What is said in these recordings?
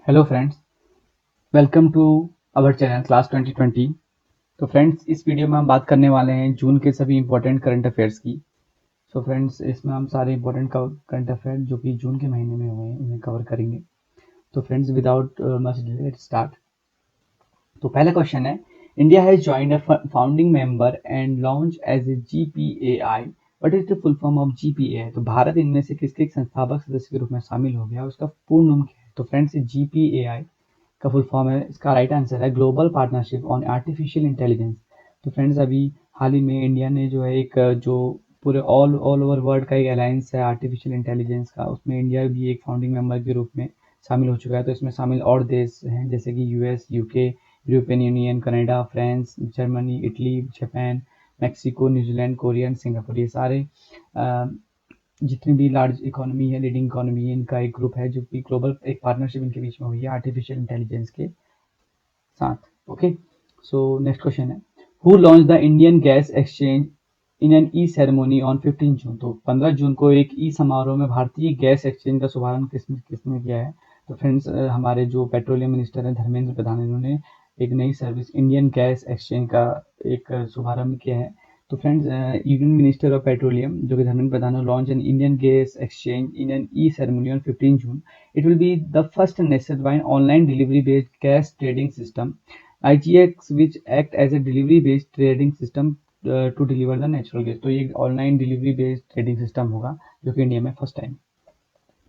Hello friends, welcome to our channel class 2020। तो friends, इस video में हम बात करने वाले हैं जून के सभी इंपॉर्टेंट करंट अफेयर्स की। सो फ्रेंड्स, इसमें हम सारे इंपॉर्टेंट करंट अफेयर जो कि जून के महीने में हुए हैं उन्हें कवर करेंगे। तो friends, without much delay let's start. तो पहला क्वेश्चन है, India has joined a founding member and launch as a GPAI. What is the full form of GPAI? तो भारत इनमें से किसके संस्थापक सदस्य के रूप में शामिल हो गया, उसका पूर्ण नाम क्या है? तो फ्रेंड्स, जीपीएआई का फुल फॉर्म है, इसका राइट आंसर है global partnership on artificial intelligence. तो फ्रेंड्स, अभी हाल ही में इंडिया ने जो है एक जो पूरे ऑल ऑल ओवर वर्ल्ड का एक अलायंस है आर्टिफिशियल इंटेलिजेंस का, उसमें इंडिया भी एक फाउंडिंग मेंबर के रूप में शामिल हो चुका है। तो इसमें शामिल और देश हैं जैसे कि US, UK, European union, Canada, France, Germany, Italy, Japan, Mexico, New Zealand, Korea, Singapore. ये सारे जितनी भी लार्ज इकोनॉमी है, लीडिंग इकोनॉमी है, इनका एक ग्रुप है जो कि ग्लोबल एक पार्टनरशिप इनके बीच में हुई है आर्टिफिशियल इंटेलिजेंस के साथ। ओके, सो नेक्स्ट क्वेश्चन है, who launch the Indian gas exchange in an e ceremony on 15 June? तो 15 जून को एक ई समारोह में भारतीय गैस एक्सचेंज का शुभारंभ किसने किसने किया है? तो फ्रेंड्स, हमारे जो पेट्रोलियम मिनिस्टर हैं धर्मेंद्र प्रधान, इन्होंने एक नई सर्विस इंडियन गैस एक्सचेंज का एक शुभारंभ किया है। तो friends, union minister of petroleum जो कि Dharmendra Pradhan, launch an Indian gas exchange in an e ceremony on 15 June. It will be the first nationwide online delivery-based gas trading system (IGX) which act as a delivery-based trading system to deliver the natural gas. तो ये online delivery based trading system होगा जो कि India में first time.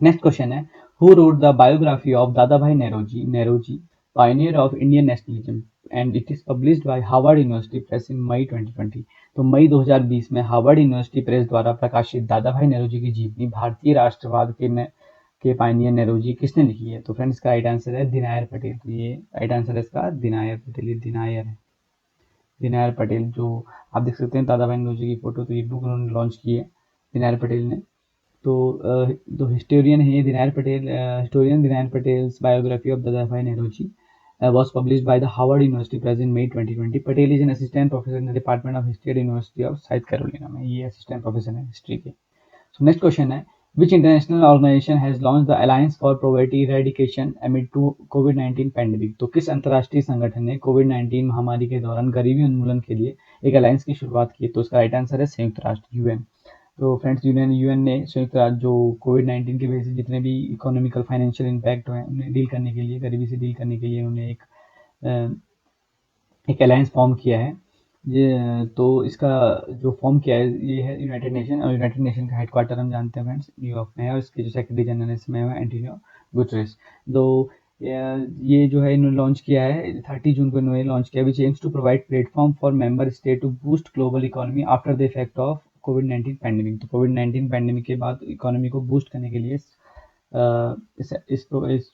Next question है, who wrote the biography of Dadabhai Naoroji Naoroji pioneer of Indian nationalism and it is published by Harvard University Press in May 2020? तो मई 2020 में Harvard University press द्वारा प्रकाशित दादा भाई नेरोजी की जीवनी भारतीय राष्ट्रवाद के पायनियर नेरोजी किसने लिखी है? तो फ्रेंड्स, का राइट आंसर है दिनायर पटेल। तो ये राइट आंसर है इसका दिनायर पटेल। ये दिनायर है, दिनायर पटेल। जो आप देख सकते हैं दादा भाई नेरोजी की फोटो, तो ये बुक उन्होंने लॉन्च की है दिनायर पटेल ने। तो हिस्टोरियन है Dinyar Patel. Historian Dinyar Patel's biography of Dadabhai नेरोजी was published by the Harvard University Press in May 2020. Patel is an assistant professor in the Department of History at University of South Carolina में ये assistant professor है history के। So next question है, which international organization has launched the Alliance for Poverty Eradication amid to COVID-19 pandemic? तो किस अंतर्राष्ट्रीय संगठन ने कोविड-19 महामारी के दौरान गरीबी उन्मूलन के लिए एक अलायंस की शुरुआत की? तो इसका राइट आंसर है संयुक्त राष्ट्र, यूएन। तो फ्रेंड्स, यूएन ने संयुक्त राष्ट्र जो कोविड-19 की वजह से जितने भी इकोनॉमिकल फाइनेंशियल इम्पैक्ट हुए हैं उन्हें डील करने के लिए, गरीबी से डील करने के लिए उन्होंने एक अलायंस फॉर्म किया है। ये तो इसका जो फॉर्म किया है ये है यूनाइटेड नेशन, और यूनाइटेड नेशन का हेडक्वार्टर हम जानते हैं फ्रेंड्स न्यूयॉर्क में है, और इसके जो सेक्रेटरी जनरल इसमें है एंटोनियो गुटेरेस। तो ये जो है इन्होंने लॉन्च किया है 30 जून को, इन्होंने लॉन्च किया, which aims to provide platform for member state to boost global economy after the effect of कोविड-19 पैंडेमिक। तो कोविड-19 पैंडेमिक के बाद इकोनॉमी को बूस्ट करने के लिए इस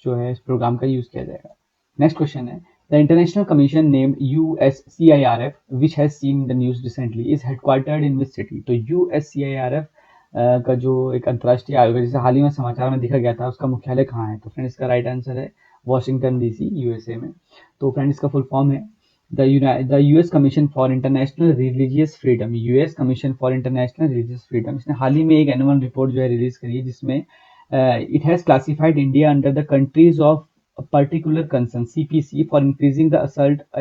जो है इस प्रोग्राम का यूज किया जाएगा। नेक्स्ट क्वेश्चन है, the international commission named USCIRF which has seen the news recently is headquartered in which city? तो USCIRF का जो एक अंतर्राष्ट्रीय आयोग है, जैसे हाल ही में समाचार में देखा गया था, उसका मुख्यालय कहाँ है? तो फ्रेंड, इसका राइट आंसर है वॉशिंगटन डीसी, यूएसए में। तो फ्रेंड, इसका फुल फॉर्म है the US commission for international religious freedom. US commission for international religious freedom, इसने हाल ही में एक एनुअल रिपोर्ट जो है रिलीज करी है, जिसमें it has classified India under the countries of particular concern CPC for increasing the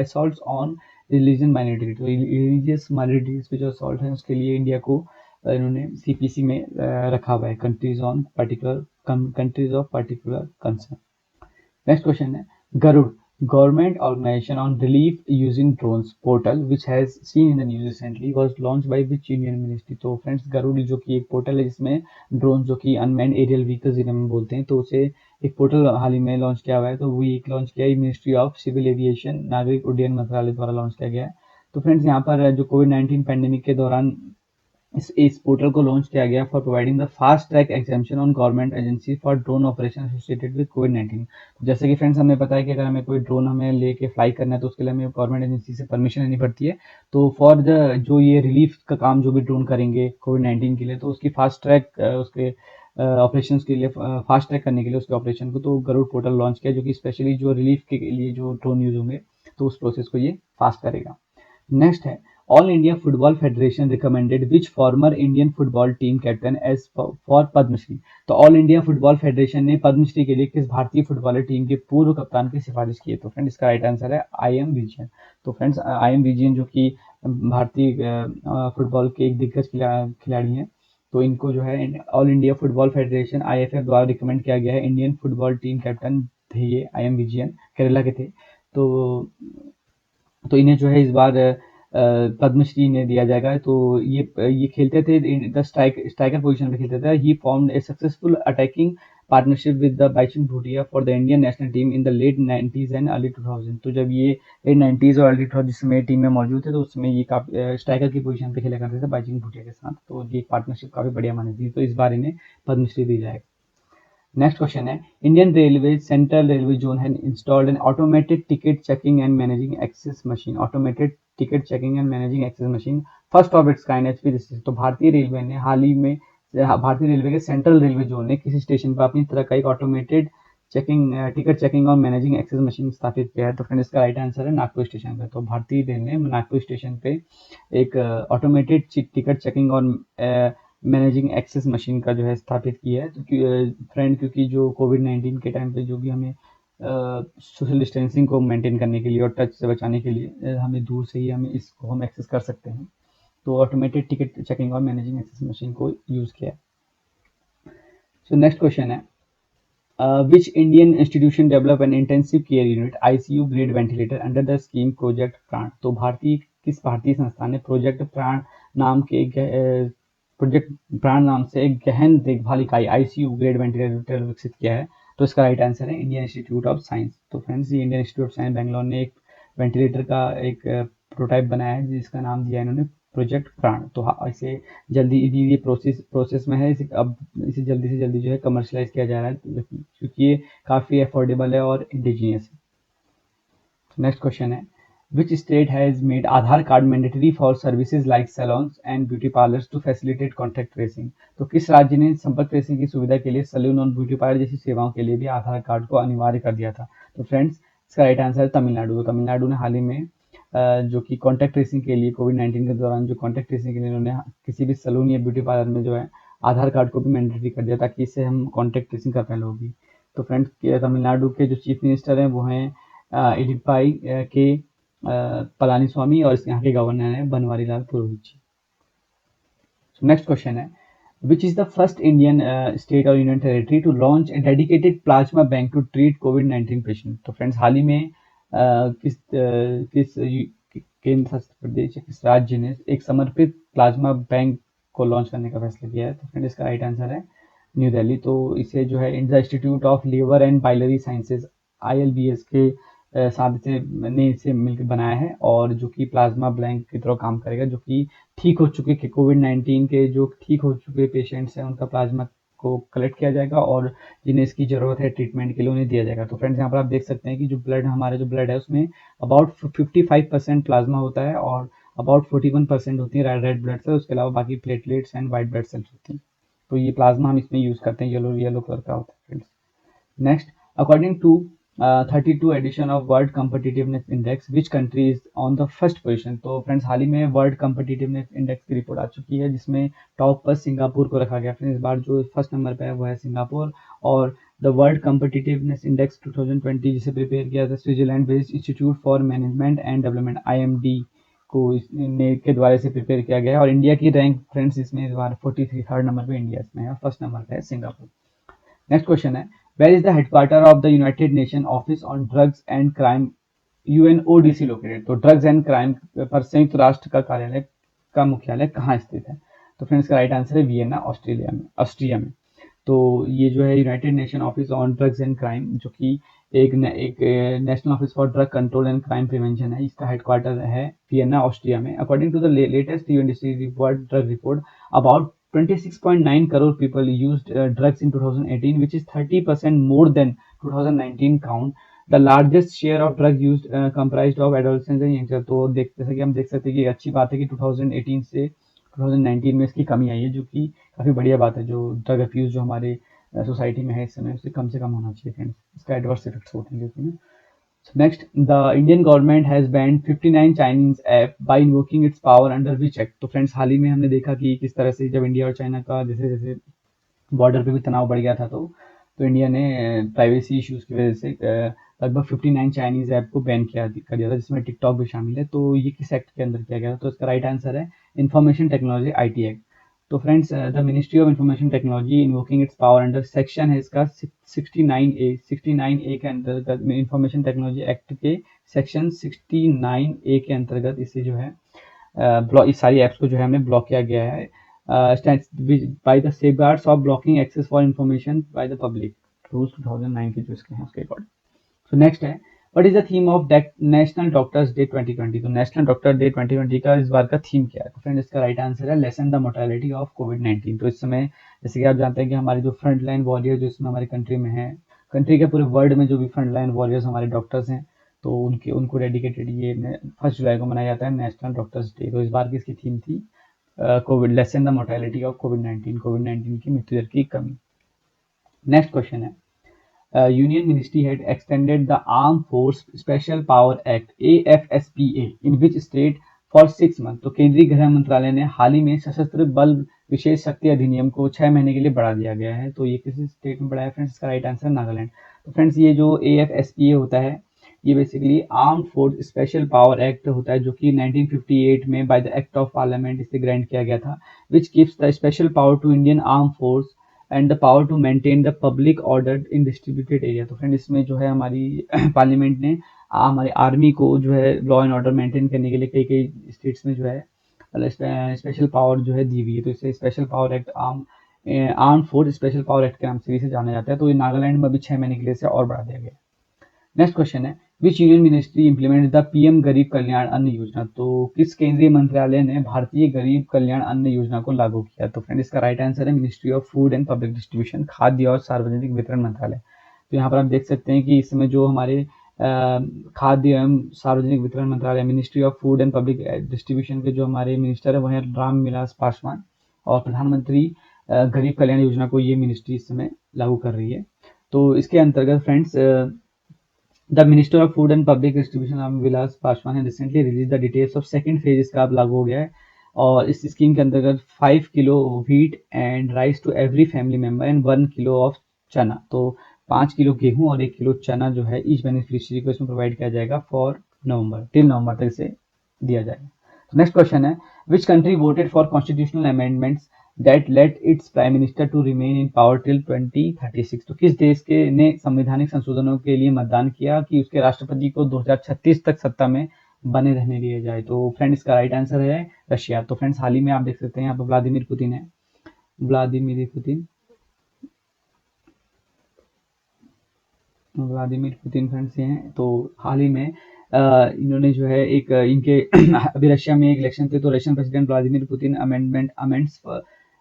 assaults on religion minority। तो religious minorities पे जो assault है उसके लिए इंडिया को इन्होंने CPC में रखा हुआ है, countries of particular concern। Next question है, Garud government organisation on relief using drones portal which has seen in the news recently was launch by which union ministry? तो फ्रेंड्स, गरुड़ जो कि एक पोर्टल है जिसमें ड्रोन जो कि अनमैन्ड एरियल व्हीकल्स जिन्हें हम बोलते हैं, तो उसे एक पोर्टल हाल ही में लॉन्च किया हुआ है। तो वो एक लॉन्च किया है मिनिस्ट्री ऑफ सिविल एविएशन, नागरिक उड्डयन मंत्रालय द्वारा लॉन्च किया गया है। तो फ्रेंड्स, यहाँ पर जो कोविड-19 पैंडेमिक के दौरान इस पोर्टल को लॉन्च किया गया for providing the fast track exemption on government agency for drone operation associated with कोविड-19। जैसे कि फ्रेंड्स, हमें पता है कि अगर हमें कोई ड्रोन हमें लेके फ्लाई करना है तो उसके लिए हमें गवर्नमेंट एजेंसी से परमिशन लेनी पड़ती है। तो फॉर द जो ये रिलीफ का काम जो भी ड्रोन करेंगे कोविड-19 के लिए, तो उसकी फास्ट ट्रैक उसके ऑपरेशन के लिए, फास्ट ट्रैक करने के लिए उसके ऑपरेशन को, तो गरुड़ पोर्टल लॉन्च किया जो कि स्पेशली जो रिलीफ के लिए जो ड्रोन यूज होंगे तो उस प्रोसेस को ये फास्ट करेगा। नेक्स्ट है, all India football federation recommended which former Indian football team captain as for Padmashri. तो ऑल इंडिया फुटबॉल फेडरेशन ने पद्मश्री के लिए किस भारतीय फुटबॉलर टीम के पूर्व कप्तान की सिफारिश की है? तो फ्रेंड इसका राइट आंसर है आई एम विजयन। तो फ्रेंड्स आई एम विजयन जो कि भारतीय फुटबॉल के एक दिग्गज खिलाड़ी हैं, तो इनको जो है all India football federation IFF द्वारा रिकमेंड किया गया है इंडियन फुटबॉल टीम कैप्टन थे ये आई एम विजयन, केरला के थे। तो इन्हें जो है इस बार पद्मश्री इन्हें दिया जाएगा। तो ये खेलते थे द स्ट्राइकर पोजीशन पे खेलते थे। He formed a successful attacking partnership with the Bhaichung Bhutia for the Indian national team in the late 90s and early 2000। तो जब ये लेट 90s और अर्ली 2000 जिसमें टीम में मौजूद थे, तो उसमें ये काफी स्ट्राइकर की पोजीशन पे खेला करते थे बाइचुंग भूटिया के साथ। तो ये पार्टनरशिप काफी बढ़िया मानी थी, तो इस बार इन्हें पद्मश्री दी जाएगी। नेक्स्ट क्वेश्चन है, Indian railway central railway zone है installed an automated ticket checking and managing access machine. Automated ticket checking and managing access machine first of its kind HP. तो भारतीय रेलवे ने हाल ही में भारतीय रेलवे के सेंट्रल रेलवे जोन ने किसी स्टेशन पर अपनी तरह का एक ऑटोमेटेड टिकट चेकिंग और मैनेजिंग एक्सेस मशीन स्थापित किया है? तो फ्रेंड इसका राइट आंसर है नागपुर स्टेशन पे। तो भारतीय रेल ने नागपुर स्टेशन पे एक ऑटोमेटेड टिकट चेकिंग और मैनेजिंग एक्सेस मशीन का जो है स्थापित किया है। तो फ्रेंड क्योंकि जो कोविड-19 के टाइम पे जो भी हमें सोशल डिस्टेंसिंग को मेंटेन करने के लिए और टच से बचाने के लिए हमें दूर से ही हमें इसको हम एक्सेस कर सकते हैं, तो ऑटोमेटेड टिकट चेकिंग और मैनेजिंग एक्सेस मशीन को यूज़ किया है। सो नेक्स्ट क्वेश्चन है, which Indian institution develop an intensive care unit ICU grade ventilator under the scheme Project प्राण? तो किस भारतीय संस्थान ने प्रोजेक्ट प्राण नाम के प्रोजेक्ट प्राण नाम से एक गहन देखभाल इकाई आईसीयू ग्रेड वेंटिलेटर विकसित किया है? तो इसका राइट आंसर है इंडियन इंस्टीट्यूट ऑफ साइंस। तो फ्रेंड्स ये Indian institute of science Bangalore ने एक वेंटिलेटर का एक प्रोटोटाइप बनाया है जिसका नाम दिया इन्होंने प्रोजेक्ट प्राण। तो इसे जल्दी ये प्रोसेस में है, इसे जल्दी से जल्दी जो है कमर्शलाइज किया जा रहा है क्योंकि ये काफ़ी अफोर्डेबल है और इंडिजिनियस है। नेक्स्ट क्वेश्चन है, which state has made Aadhaar card mandatory for services like salons and beauty parlours to facilitate contact tracing? तो किस राज्य ने संपर्क ट्रेसिंग की सुविधा के लिए सैलून और ब्यूटी पार्लर जैसी सेवाओं के लिए भी आधार कार्ड को अनिवार्य कर दिया था? तो फ्रेंड्स इसका राइट आंसर है तमिलनाडु। तो तमिलनाडु ने हाल ही में जो कि कॉन्टैक्ट ट्रेसिंग के लिए कोविड-19 के दौरान जो कॉन्टैक्ट ट्रेसिंग के लिए उन्होंने किसी भी सैलून या ब्यूटी पार्लर में जो है आधार कार्ड को भी मैंडेटरी कर दिया ताकि इससे हम कॉन्टैक्ट ट्रेसिंग कर पाए लोगों की। तो फ्रेंड्स तमिलनाडु के जो चीफ मिनिस्टर हैं वो हैं इडिपाई के पलानी स्वामी और यहाँ के गवर्नर हैं बनवारीलाल पुरोहित जी। नेक्स्ट क्वेश्चन है, which is the first Indian state और union territory to launch a dedicated plasma bank to treat कोविड-19 पेशेंट? तो फ्रेंड्स हाल ही में किस केंद्र शासित प्रदेश या किस राज्य ने एक समर्पित प्लाज्मा बैंक को लॉन्च करने का फैसला किया है? तो फ्रेंड इसका राइट आंसर है न्यू दिल्ली। तो इसे जो है India institute of liver and biliary sciences ILBS के साथ ने इसे मिलकर बनाया है और जो कि प्लाज्मा बैंक की तरह काम करेगा, जो कि ठीक हो चुके कोविड-19 के जो ठीक हो चुके पेशेंट्स हैं उनका प्लाज्मा को कलेक्ट किया जाएगा और जिन्हें इसकी ज़रूरत है ट्रीटमेंट के लिए उन्हें दिया जाएगा। तो फ्रेंड्स यहाँ पर आप देख सकते हैं कि जो ब्लड है उसमें अबाउट 55% प्लाज्मा होता है और अबाउट 41% होती है रेड ब्लड सेल्स, उसके अलावा बाकी platelets and white blood cells होती हैं। तो ये प्लाज्मा हम इसमें यूज़ करते हैं, येलो कलर का होता है friends. Next, according to 32 edition of world competitiveness index which country is on the first position? तो फ्रेंड्स हाल ही में वर्ल्ड कम्पिटिटिवनेस इंडेक्स की रिपोर्ट आ चुकी है जिसमें टॉप पर सिंगापुर को रखा गया। फ्रेंड्स इस बार जो फर्स्ट नंबर पे है वो है सिंगापुर और द वर्ल्ड कम्पिटिटिवनेस इंडेक्स 2020 जिसे प्रिपेयर किया था Switzerland based institute for management and development IMD को के द्वारा से प्रिपेयर किया गया है और इंडिया की रैंक फ्रेंड्स इसमें इस बार 43 थर्ड नंबर पे इंडिया इसमें है, फर्स्ट नंबर पे है सिंगापुर। नेक्स्ट क्वेश्चन है, where is the headquarter of the united nation office on drugs and crime UNODC लोकेटेड? तो ड्रग्स एंड क्राइम पर संयुक्त राष्ट्र का कार्यालय का मुख्यालय कहाँ स्थित है? तो फ्रेंड्स का राइट आंसर है वियना ऑस्ट्रिया में। तो ये जो है united nation office on drugs and crime जो कि एक national office for drug control and crime prevention है, इसका हेडक्वार्टर है वियना ऑस्ट्रिया में। According to the latest UNODC report drug report about 26.9 crore people used drugs in 2018, which is 30% more than 2019 count. The largest share of drug used comprised of adolescents and youngsters. तो जैसे कि हम देख सकते हैं कि अच्छी बात है कि 2018 से 2019 में इसकी कमी आई है, जो कि काफ़ी बढ़िया बात है। जो ड्रग अब्यूज़ जो हमारे सोसाइटी में है इस समय, उससे कम होना चाहिए फ्रेंड्स। इसका एडवर्स इफेक्ट्स होते हैं लेकिन next, the Indian government has banned 59 Chinese app by invoking it's power under which act. तो फ्रेंड्स हाल ही में हमने देखा कि किस तरह से जब इंडिया और चाइना का जैसे जैसे बॉर्डर पे भी तनाव बढ़ गया था, तो इंडिया ने प्राइवेसी इश्यूज की वजह से लगभग 59 चाइनीज ऐप को बैन किया कर दिया था, जिसमें टिकटॉक भी शामिल है। तो ये किस एक्ट के अंदर किया गया था? तो इसका राइट आंसर है इंफॉर्मेशन टेक्नोलॉजी आईटी एक्ट। तो friends the ministry of information technology invoking it's power under section है इसका 69A के अंतर्गत इंफॉर्मेशन टेक्नोलॉजी एक्ट के सेक्शन 69A के अंतर्गत इसे जो है इस सारी ऐप्स को जो है हमें ब्लॉक किया गया है by the safeguards of blocking access for information by the public rules 2009 के जो इसके हैं उसके अकॉर्डिंग। सो नेक्स्ट है, what is the theme of national doctors day 2020। तो नेशनल डॉक्टर डे 2020 का इस बार का थीम क्या है? तो फ्रेंड इसका राइट आंसर है लेसन द मोर्टेलिटी ऑफ कोविड-19। तो इस समय जैसे कि आप जानते हैं कि हमारे जो फ्रंट लाइन वॉरियर जो इसमें हमारी कंट्री में है, कंट्री के पूरे वर्ल्ड में जो भी फ्रंट लाइन वॉरियर्स हमारे डॉक्टर्स हैं, तो उनको डेडिकेटेड ये 1 जुलाई को मनाया जाता है नेशनल डॉक्टर्स डे। तो इस बार की इसकी थीम थी covid lesson the mortality of कोविड-19 की मृत्यु दर की कमी। नेक्स्ट क्वेश्चन है, union ministry had extended the arm force special power act AFSPA in which state for 6 month. तो केंद्रीय गृह मंत्रालय ने हाल ही में सशस्त्र बल विशेष शक्ति अधिनियम को 6 महीने के लिए बढ़ा दिया गया है। तो ये किसी स्टेट में बढ़ाया फ्रेंड्स? इसका राइट आंसर नागालैंड। तो फ्रेंड्स ये जो AFSPA होता है ये basically arm force special power act होता है, जो कि 1958 में by the act of parliament इसे ग्रांट किया गया था, which gives the special power to Indian arm force and the power to maintain the public order in distributed area. तो फ्रेंड इसमें जो है हमारी पार्लियामेंट ने हमारी आर्मी को जो है लॉ एंड ऑर्डर मेंटेन करने के लिए कई कई स्टेट्स में जो है स्पेशल पावर जो है दी हुई है। तो इसे special power act arm force special power act के नाम से भी जाना जाता है। तो ये नागालैंड में अभी 6 महीने के लिए इसे और बढ़ा दिया गया। नेक्स्ट क्वेश्चन है, विच union ministry implement the PM गरीब कल्याण अन्न योजना। तो किस केंद्रीय मंत्रालय ने भारतीय गरीब कल्याण अन्न योजना को लागू किया? तो फ्रेंड इसका राइट आंसर है ministry of food and public distribution, खाद्य और सार्वजनिक वितरण मंत्रालय। तो यहाँ पर आप देख सकते हैं कि इसमें जो हमारे खाद्य एवं सार्वजनिक वितरण मंत्रालय ministry of food and public distribution के जो हमारे मिनिस्टर है वो हैं राम विलास पासवान, और प्रधानमंत्री गरीब कल्याण योजना को ये मिनिस्ट्री इस समय लागू कर रही है। तो इसके अंतर्गत friends the minister of food and public distribution Ram Vilas Paswan ने recently release the details of second phase इसका अब लागू हो गया है, और इस स्कीम के अंतर्गत 5 kilo wheat and rice to every family member and 1 kilo of chana. तो 5 किलो गेहूं और 1 किलो चना जो है ईच बेनिफिशियरी को इसमें प्रोवाइड किया जाएगा फॉर टिल नवंबर तक इसे दिया जाएगा। नेक्स्ट क्वेश्चन है, which country voted for constitutional amendments that let its prime minister to remain in power till 2036। तो किस देश के ने संवैधानिक संशोधनों के लिए मतदान किया कि उसके राष्ट्रपति को 2036 तक सत्ता में बने रहने दिया जाए? तो फ्रेंड इसका राइट आंसर है रशिया। तो फ्रेंड्स हाल ही में आप देख सकते हैं यहाँ पर व्लादिमीर पुतिन है, व्लादिमीर पुतिन फ्रेंड्स ये हैं। तो हाल ही में इन्होंने जो है एक इनके अभी रशिया में एक इलेक्शन थे, तो Russian president Vladimir Putin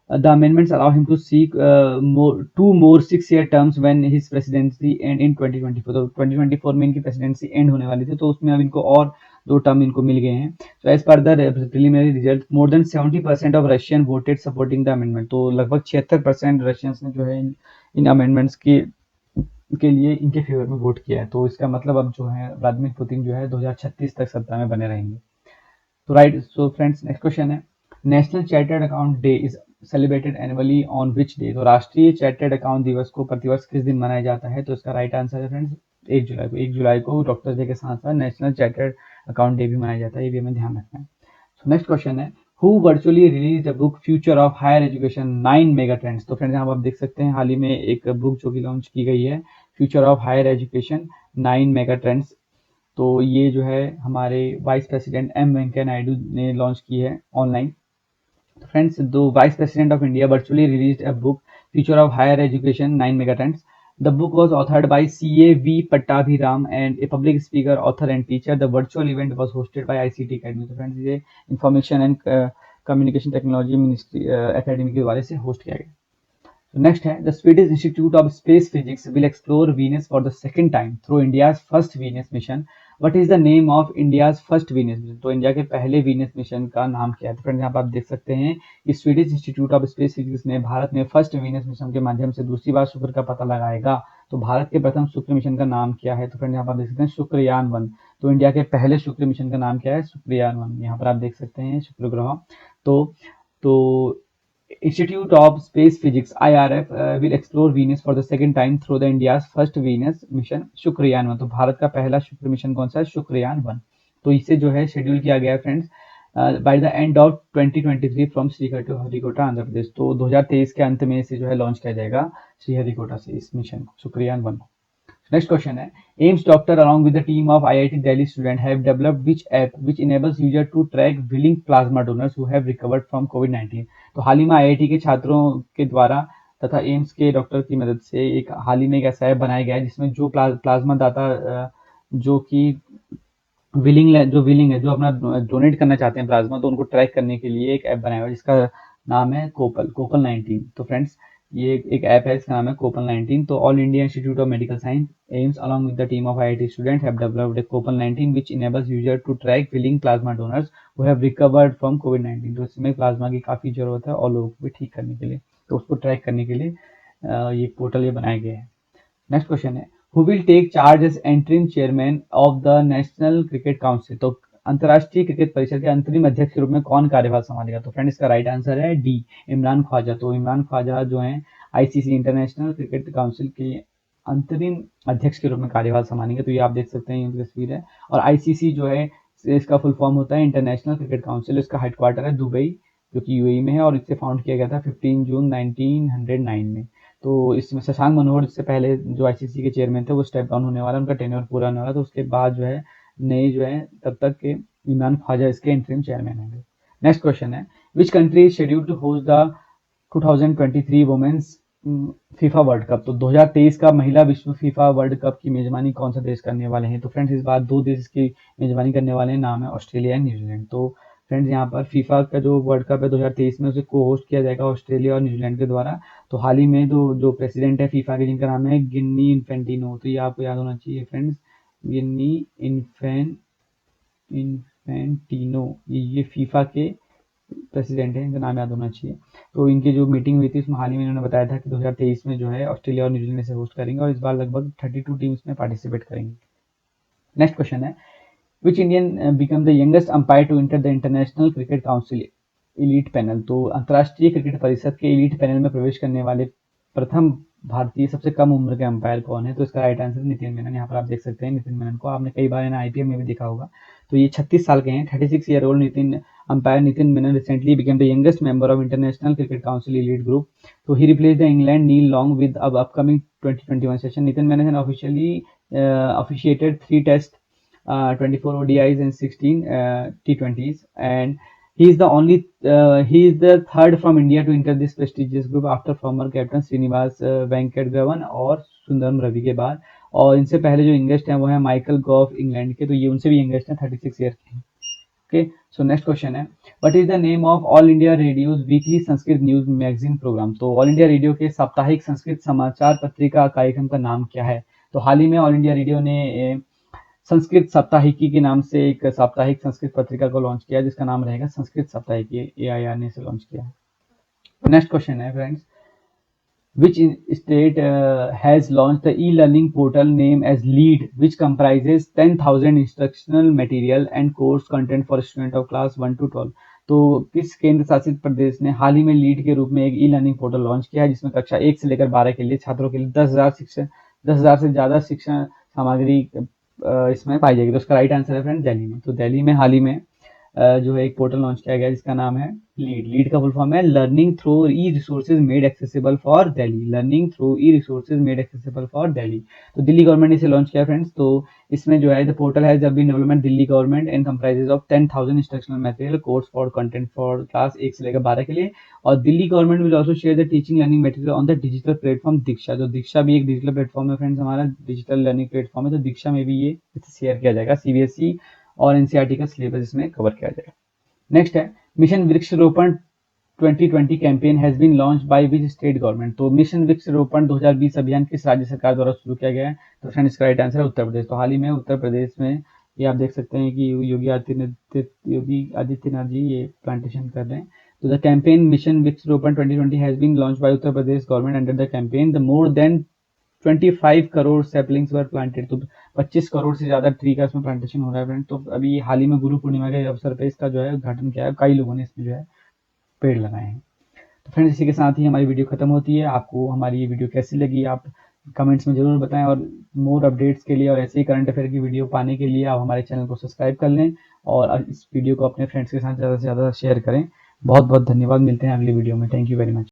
the amendments allow him to seek 2 more 6-year terms when his presidency end in 2024। तो 2024 में इनकी प्रेसिडेंसी एंड होने वाली थी, तो उसमें अब इनको और 2 टर्म इनको मिल गए हैं। तो as per the preliminary result more than 70% of Russian voted supporting the amendment. तो लगभग 76% रशियंस ने जो है इन अमेंडमेंट्स के लिए इनके फेवर में वोट किया है। तो इसका मतलब अब जो है व्लादिमीर पुतिन जो है 2036 तक सत्ता में बने रहेंगे। तो right, so friends next question है, national chartered account day is celebrated annually on which day. तो राष्ट्रीय चार्टर्ड अकाउंट दिवस को प्रतिवर्ष किस दिन मनाया जाता है? तो इसका राइट आंसर है फ्रेंड्स 1 जुलाई को। 1 जुलाई को डॉक्टर्स डे के साथ साथ नेशनल चार्टर्ड अकाउंट डे भी मनाया जाता है, ये भी हमें ध्यान रखना है। सो नेक्स्ट क्वेश्चन है, who virtually release the book future of higher education 9 mega trends. तो फ्रेंड्स यहाँ आप देख सकते हैं हाल ही में एक बुक जो कि लॉन्च की गई है, future of higher education 9 mega trends. तो ये जो है हमारे vice president M Venkaiah Naidu ने लॉन्च की है ऑनलाइन। तो फ्रेंड्स दो vice president of India virtually released a book future of higher education 9 mega trends. The book was authored by C.A.V. Pattabhiram and a public speaker, author and teacher. The virtual event was hosted by ICT Academy। तो friends ये information and communication technology ministry academy के द्वारा से host किया गया। So next है, the Swedish Institute of Space Physics will explore Venus for the second time through India's first Venus mission। What is the name of India's first Venus mission? तो India के पहले Venus mission का नाम क्या है? तो friends यहाँ पर आप देख सकते हैं कि Swedish institute of space physics ने भारत में फर्स्ट वीनस मिशन के माध्यम से दूसरी बार शुक्र का पता लगाएगा। तो भारत के प्रथम शुक्र मिशन का नाम क्या है? तो फ्रेंड यहाँ पर आप देख सकते हैं शुक्रयान-1। तो इंडिया के पहले शुक्र मिशन का नाम क्या है? शुक्रयान-1। यहाँ पर आप देख सकते हैं शुक्र ग्रह। तो Institute of Space Physics (IRF) will explore Venus for the second time through the India's first Venus mission शुक्रयान-1। तो भारत का पहला शुक्र मिशन कौन सा है? शुक्रयान-1। तो इसे जो है शेड्यूल किया गया है friends by the end of 2023 from Sriharikota Andhra Pradesh. तो 2023 के अंत में इसे जो है लॉन्च किया जाएगा श्रीहरिकोटा से इस मिशन को, शुक्रयान-1। Next question है AIIMS doctor along with the team of IIT Delhi student have developed which app which enables user to track willing plasma donors who have recovered from COVID-19। तो हाल ही में IIT के छात्रों के द्वारा तथा एम्स के डॉक्टर की मदद से एक हाल ही में एक ऐसा ऐप बनाया गया है जिसमें जो प्लाज्मा दाता जो कि विलिंग है जो अपना डोनेट करना चाहते हैं प्लाज्मा, तो उनको ट्रैक करने के लिए एक ऐप बनाया हुआ है जिसका नाम है कोपल 19। तो फ्रेंड्स ये एक ऐप है, इसका नाम है कोपल 19। तो all India institute of medical science AIIMS along with the team of IIT students have developed a Copal 19 which enables user to track willing plasma donors who have recovered from COVID-19। तो इसमें plasma की काफ़ी ज़रूरत है और लोगों को भी ठीक करने के लिए, तो उसको ट्रैक करने के लिए ये पोर्टल ये बनाया गया है। नेक्स्ट क्वेश्चन है who will take charge as interim chairman of the national cricket council. तो अंतर्राष्ट्रीय क्रिकेट परिषद के अंतरिम अध्यक्ष के रूप में कौन कार्यभार संभालेगा? तो फ्रेंड इसका राइट आंसर है डी, इमरान ख्वाजा। तो इमरान ख्वाजा जो है आईसीसी इंटरनेशनल क्रिकेट काउंसिल के अंतरिम अध्यक्ष के रूप में कार्यभार संभालेंगे। तो ये आप देख सकते हैं, ये तस्वीर है। और आईसीसी जो है इसका फुल फॉर्म होता है इंटरनेशनल क्रिकेट काउंसिल। इसका हेडक्वार्टर है दुबई जो कि यूएई में है और इसे फाउंड किया गया था 15 जून 1909 में। तो इसमें शशांक मनोहर इससे पहले जो आईसीसी के चेयरमैन थे वो स्टेप डाउन होने वाला, उनका टेन्योर पूरा होने वाला। तो उसके बाद जो है नए जो है तब तक के इमरान ख्वाजा इसके इंटरिम चेयरमैन होंगे। नेक्स्ट क्वेश्चन है which country is scheduled to host the 2023 women's FIFA world cup. तो 2023 का महिला विश्व फीफा वर्ल्ड कप की मेजबानी कौन सा देश करने वाले हैं? तो फ्रेंड्स इस बार दो देश की मेजबानी करने वाले हैं, नाम है ऑस्ट्रेलिया एंड न्यूजीलैंड। तो फ्रेंड्स यहाँ पर फीफा का जो वर्ल्ड कप है 2023 में उसे को होस्ट किया जाएगा ऑस्ट्रेलिया और न्यूजीलैंड के द्वारा। तो हाल ही में जो प्रेसिडेंट है फीफा के जिनका नाम है गिन्नी इन्फेंटिनो, तो ये आपको याद होना चाहिए फ्रेंड्स, गिन्नी इन्फेंटिनो ये फीफा के प्रेसिडेंट है, इनका नाम याद होना चाहिए। तो इनकी जो मीटिंग हुई थी उसमें हाल ही में इन्होंने बताया था कि 2023 में जो है ऑस्ट्रेलिया और न्यूजीलैंड से होस्ट करेंगे और इस बार लगभग 32 टीम्स में पार्टिसिपेट करेंगे। नेक्स्ट क्वेश्चन है which Indian become the youngest umpire to enter the international cricket council elite panel. तो अंतर्राष्ट्रीय क्रिकेट परिषद के एलीट पैनल में प्रवेश करने वाले प्रथम भारतीय सबसे कम उम्र के अंपायर कौन है? तो इसका राइट आंसर नितिन मेनन। यहाँ पर आप देख सकते हैं नितिन मेनन को, आपने कई बार आईपीएल में भी देखा होगा। तो ये 36 साल के हैं, 36 year old umpire Nitin Menon recently became the youngest member of International cricket council elite group. तो he replace the England Neil Long with अब upcoming 2021 session. Nitin Menon officially officiated 3 tests, 24 ODIs and 16 T20s, and he is the third from India to enter this prestigious group after former captain Srinivas Venkataraman और सुंदरम रवि के बाद। और इनसे पहले जो youngest हैं वो है माइकल गॉफ इंग्लैंड के, तो ये उनसे भी यंगेस्ट हैं, 36 ईयर के। ओके, सो नेक्स्ट क्वेश्चन है what is the name of all India radios weekly Sanskrit news magazine program. तो ऑल इंडिया रेडियो के साप्ताहिक संस्कृत समाचार पत्रिका कार्यक्रम का नाम क्या है? तो हाल ही में ऑल इंडिया रेडियो ने संस्कृत साप्ताहिकी के नाम से एक साप्ताहिक संस्कृत पत्रिका को लॉन्च किया जिसका नाम रहेगा संस्कृत साप्ताहिकी, AIR ने इसे लॉन्च किया है। नेक्स्ट क्वेश्चन है friends which state has launched the e-learning portal named as LEAD which comprises 10,000 instructional material and course content for students of class 1 to 12। तो किस केंद्र शासित प्रदेश ने हाल ही में लीड के रूप में एक ई लर्निंग पोर्टल लॉन्च किया है जिसमें कक्षा 1 से लेकर 12 के लिए छात्रों के लिए 10,000 से ज़्यादा शिक्षण सामग्री इसमें पाई जाएगी। तो उसका राइट आंसर है फ्रेंड दिल्ली में। तो दिल्ली में हाल ही में जो है एक पोर्टल लॉन्च किया गया जिसका नाम है लीड का फुल फॉर्म है learning through E resources made accessible for Delhi, learning through E resources made accessible for Delhi. तो दिल्ली गवर्नमेंट ने इसे लॉन्च किया फ्रेंड्स। तो इसमें जो है the portal has been development Delhi government and comprises of 10,000 instructional material course for content for class 1 से लेकर 12 के लिए। और Delhi government will also share the teaching learning material on the digital platform Diksha. जो दीक्षा भी एक डिजिटल प्लेटफॉर्म है फ्रेंड्स, हमारा डिजिटल लर्निंग प्लेटफॉर्म है, तो दीक्षा में भी ये शेयर किया जाएगा। सीबीएसई और एनसीईआरटी का सिलेबस इसमें कवर किया जाएगा। नेक्स्ट है mission Vriksharopan 2020 campaign has been launch by which state government. तो मिशन वृक्षारोपण 2020 अभियान किस राज्य सरकार द्वारा शुरू किया गया है? तो फ्रेंड इसका राइट आंसर है उत्तर प्रदेश। तो हाल ही में उत्तर प्रदेश में ये आप देख सकते हैं कि योगी आदित्यनाथ जी ये प्लांटेशन कर रहे हैं। तो the campaign mission Vriksharopan 2020 has been launch by Uttar Pradesh government under the campaign the more than 25 crore saplings were planted, तो 25 करोड़ से ज़्यादा ट्री का इसमें प्लांटेशन हो रहा है फ्रेंड। तो अभी हाल ही में गुरु पूर्णिमा के अवसर पे इसका जो है उद्घाटन किया है, कई लोगों ने इसमें जो है पेड़ लगाए हैं। तो फ्रेंड्स इसी के साथ ही हमारी वीडियो खत्म होती है। आपको हमारी ये वीडियो कैसी लगी आप कमेंट्स में ज़रूर बताएं, और मोर अपडेट्स के लिए और ऐसे ही करंट अफेयर की वीडियो पाने के लिए आप हमारे चैनल को सब्सक्राइब कर लें और इस वीडियो को अपने फ्रेंड्स के साथ ज़्यादा से ज़्यादा शेयर करें। बहुत बहुत धन्यवाद, मिलते हैं अगली वीडियो में। Thank you very much.